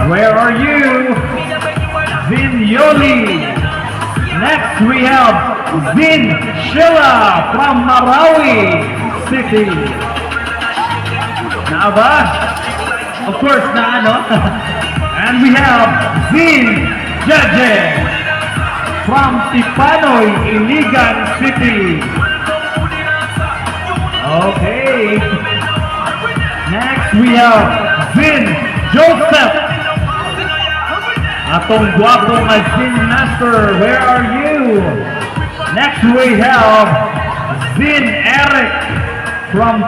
Where are you? Zin Yoli. Next we have Zin Sheila from Marawi City. Na ba? Of course na ano. And we have Zin Jeje from Tipanoy, Iligan City. Okay. Next we have Zin Joseph. Atong guwapo nga Zin Master, where are you? Next we have Zin Eric from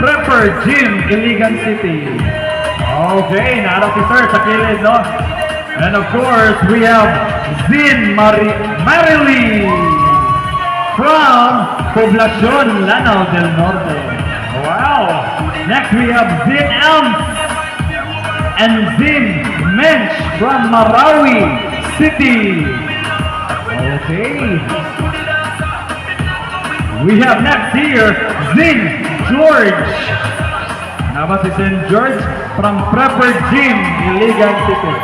Prepper Gym, Iligan City. Okay, naarap si sir sa kilid, no? And of course, we have Zin Marily from Poblacion, Lanao del Norte. Wow! Next we have Zin Elms and Zin Mensch from Marawi City. Okay. We have next here Zin George. Naba si Zin George from Prepper Gym, Iligan City.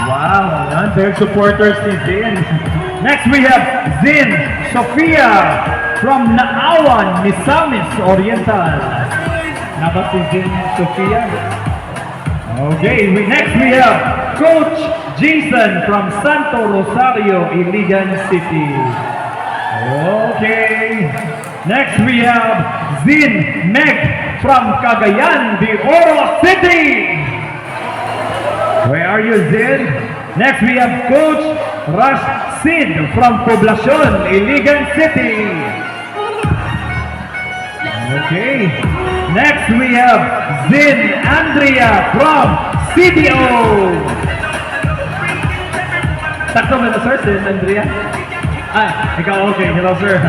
Wow, they're supporters ni Zin. Next we have Zin Sofia from Naawan, Misamis Oriental. Naba si Zin Sofia. Okay, next we have Coach Jason from Santo Rosario, Iligan City. Okay. Next we have Zin Meg from Cagayan de Oro City. Where are you, Zin? Next we have Coach Rush Sid from Poblacion, Iligan City. Okay. Next we have Zin Andrea from CDO. Sakto ba na, sir? Zin Andrea? Ah, ikaw, okay. Hello, sir.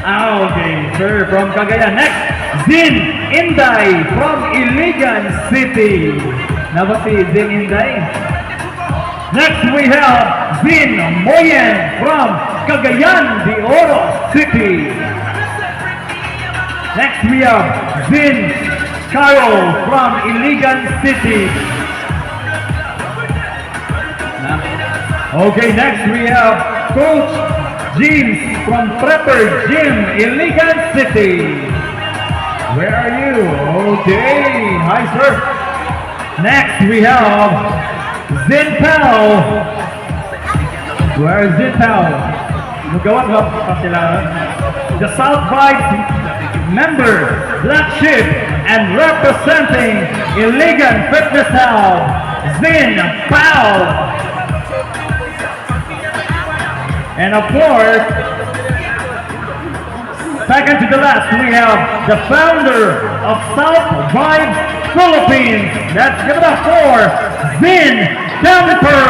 Ah, okay. Sir, from Cagayan. Next, Zin Inday from Iligan City. Naba si Zin Inday? Next, we have Zin Moyen from Cagayan de Oro City. Next, we have Zin Carol from Iligan City. Okay, next we have Coach James from Prepper Gym, Iligan City. Where are you? Okay, hi sir. Next we have Zin Pao. Where is Zin Pao? Magawat ba sila? The South Vibes member, Black Sheep, and representing Iligan Fitness Hall, Zin Pao. And of course, second to the last, we have the founder of South Vibes Philippines. Let's give it up for Zin Camper.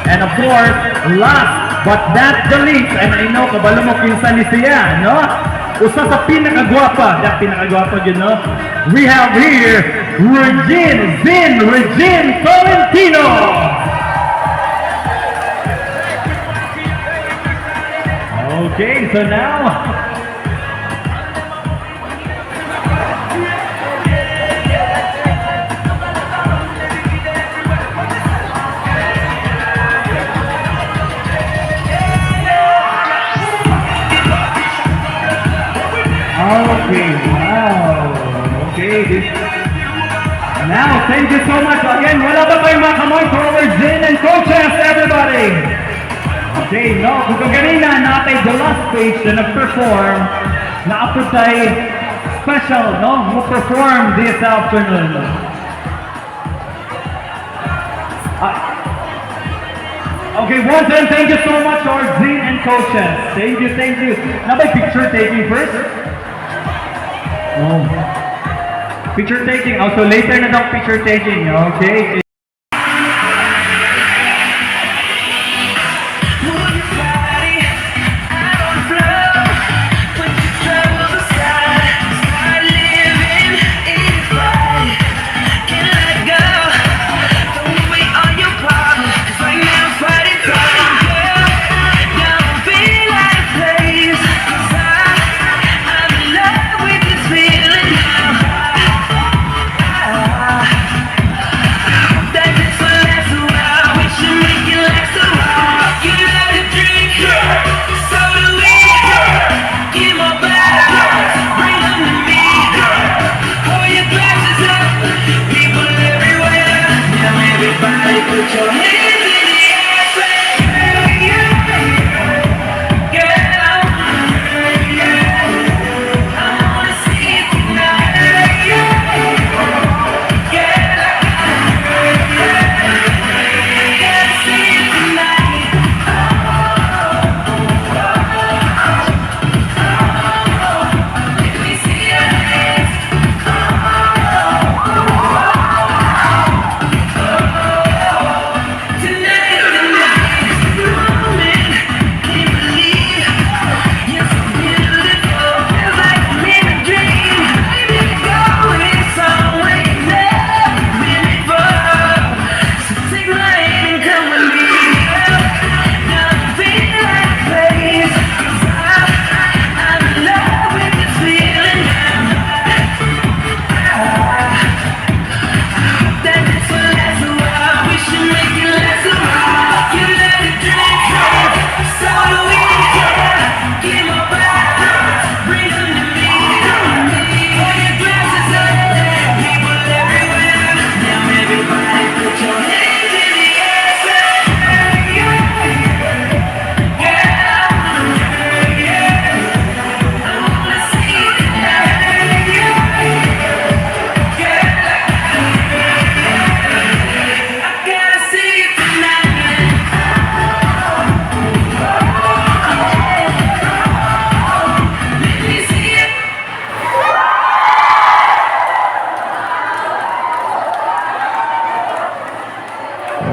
And of course, last but not the least, and I know kabalo mo kinsa ni siya, no? Usa sa pinakagwapa, yun, no? We have here Zin Tolentino. Okay, so now okay, wow. Okay, now, thank you so much again. Wala ba kayong mga kamoy for our Zin and coaches, everybody? Okay, no, kung kanina natin the last page na nag-perform, na-upload tayo special, no? Mo-perform this afternoon. Okay, once again, thank you so much to our Zin and coaches. Thank you, thank you. Now, by picture taking first. Oh. Picture taking. Also, later na daw picture taking. Okay.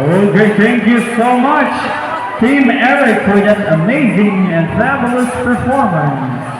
Okay, thank you so much, Team Eric, for that amazing and fabulous performance.